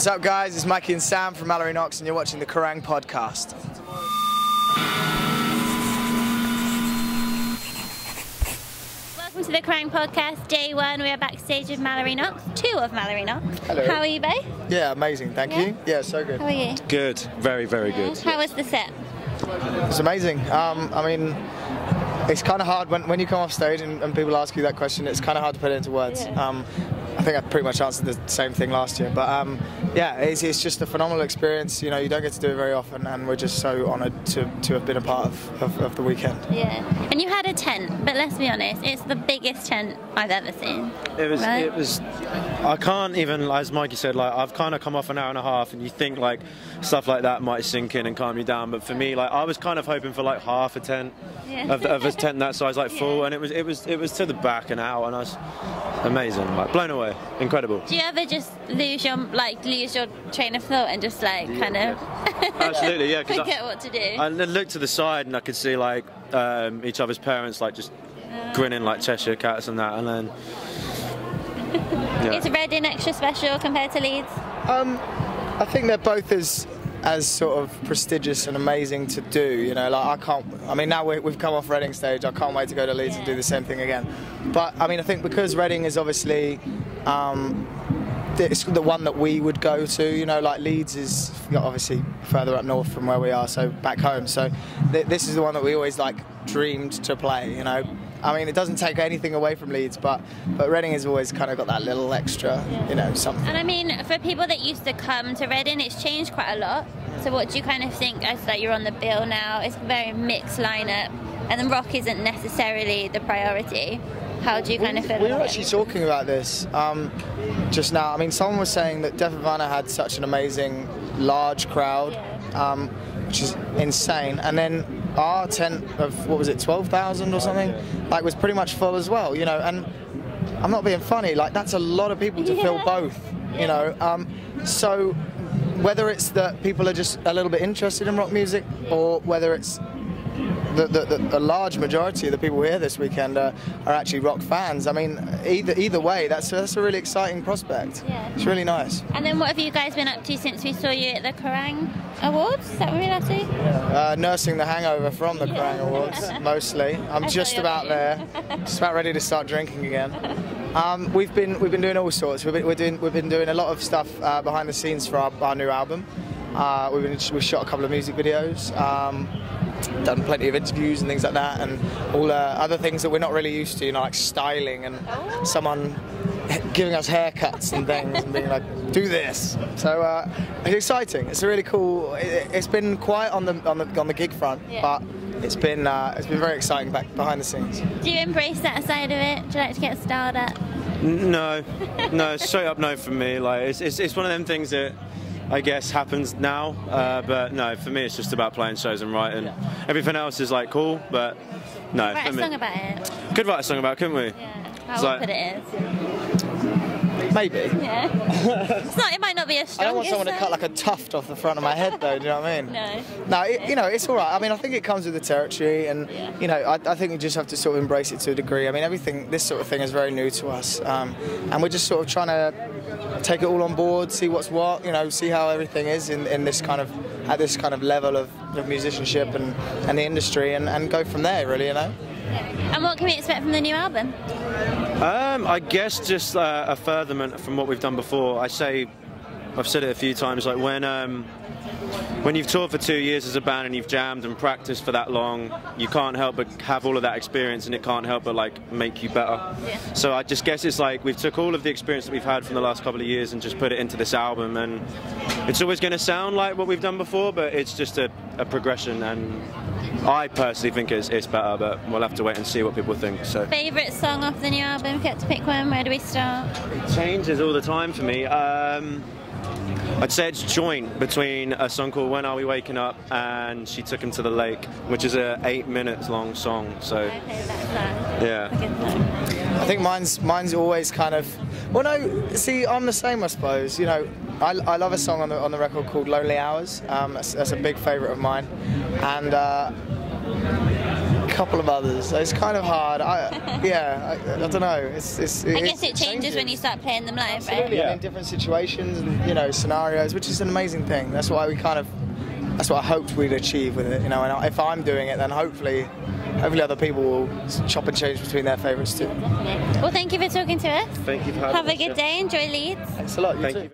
What's up, guys? It's Mikey and Sam from Mallory Knox, and you're watching the Kerrang podcast. Welcome to the Kerrang podcast, day one. We are backstage with Mallory Knox, two of Mallory Knox. Hello. How are you both? Yeah, amazing, thank you. Yeah, so good. How are you? Good, very, very good. How was the set? It's amazing. I mean, it's kind of hard when you come off stage and people ask you that question, it's kind of hard to put it into words. Yeah. I think I pretty much answered the same thing last year, but yeah, it's just a phenomenal experience. You know, you don't get to do it very often, and we're just so honoured to have been a part of the weekend. Yeah, and you had a tent, but let's be honest, it's the biggest tent I've ever seen. It was, right? it was, I can't even, as Mikey said, like, I've kind of come off an hour and a half, and you think like stuff like that might sink in and calm you down, but for me, like, I was kind of hoping for like half a tent of a tent that size, like full, and it was to the back and out, and I was amazing, like blown away, incredible. Do you ever just lose your train of thought and just like kind of Absolutely, yeah, because forget what to do? I looked to the side and I could see like each other's parents like just grinning like Cheshire cats and that, and then Is Reading extra special compared to Leeds? I think they're both as sort of prestigious and amazing to do, you know, like I mean now we've come off Reading stage, I can't wait to go to Leeds and do the same thing again. But I mean, I think because Reading is obviously it's the one that we would go to, you know, like Leeds is obviously further up north from where we are, so back home, so this is the one that we always like dreamed to play, you know. I mean, it doesn't take anything away from Leeds, but Reading has always kind of got that little extra, you know, something. And I mean, for people that used to come to Reading, it's changed quite a lot. So what do you kind of think as that you're on the bill now? It's a very mixed lineup, and the rock isn't necessarily the priority. How do you kind of feel about it? We were actually talking about this just now. I mean, someone was saying that Def Havana had such an amazing large crowd, which is insane, and then our tent of, what was it, 12,000 or something, like, was pretty much full as well, you know. And I'm not being funny, like, that's a lot of people to fill both, you know. So whether it's that people are just a little bit interested in rock music, or whether it's the large majority of the people here this weekend are actually rock fans. I mean, either way, that's a really exciting prospect. Yeah. It's really nice. And then what have you guys been up to since we saw you at the Kerrang Awards? Is that what we're up to? Nursing the hangover from the Kerrang Awards, mostly. I'm just about there, just about ready to start drinking again. We've been doing all sorts. We've been doing a lot of stuff behind the scenes for our new album. We've shot a couple of music videos. Done plenty of interviews and things like that, and all other things that we're not really used to, you know, like styling and someone giving us haircuts and things and being like, do this. So it's exciting. It's a really cool. It's been quiet on the gig front, but it's been very exciting back behind the scenes. Do you embrace that side of it? Do you like to get styled up? No, straight up no for me. Like it's one of them things that I guess happens now, but no, for me it's just about playing shows and writing. Everything else is like cool, but no. Write a song about it. Could write a song about it, couldn't we? Yeah. How awkward it is. Maybe. Yeah. It might not be as strong. I don't want someone to cut like a tuft off the front of my head, though. Do you know what I mean? No. No, you know, it's all right. I mean, I think it comes with the territory, and you know, I think you just have to sort of embrace it to a degree. I mean, this sort of thing is very new to us, and we're just sort of trying to take it all on board, see what's what, you know, see how everything is in this kind of at this kind of level of musicianship and the industry, and go from there, really, you know. And what can we expect from the new album? I guess just a furtherment from what we've done before. I've said it a few times, like when you've toured for 2 years as a band and you've jammed and practiced for that long, you can't help but have all of that experience, and it can't help but like make you better. Yeah. So I just guess it's like we've took all of the experience that we've had from the last couple of years and just put it into this album, and it's always going to sound like what we've done before, but it's just a progression, and I personally think it's better, but we'll have to wait and see what people think. So, favourite song off the new album? If you had to pick one, where do we start? It changes all the time for me. I'd say it's joint between a song called When Are We Waking Up and She Took Him to the Lake, which is a 8 minutes long song. So yeah. I think mine's always kind of, well, no, see, I'm the same, I suppose. You know, I love a song on the record called Lonely Hours. That's a big favourite of mine, and couple of others. It's kind of hard. I don't know. I guess it changes when you start playing them live, right? Absolutely. In different situations and scenarios, which is an amazing thing. That's why that's what I hoped we'd achieve with it. And if I'm doing it, then hopefully other people will chop and change between their favourites too. Well, thank you for talking to us. Thank you for having us. Have a good day. Enjoy Leeds. Thanks a lot. You too.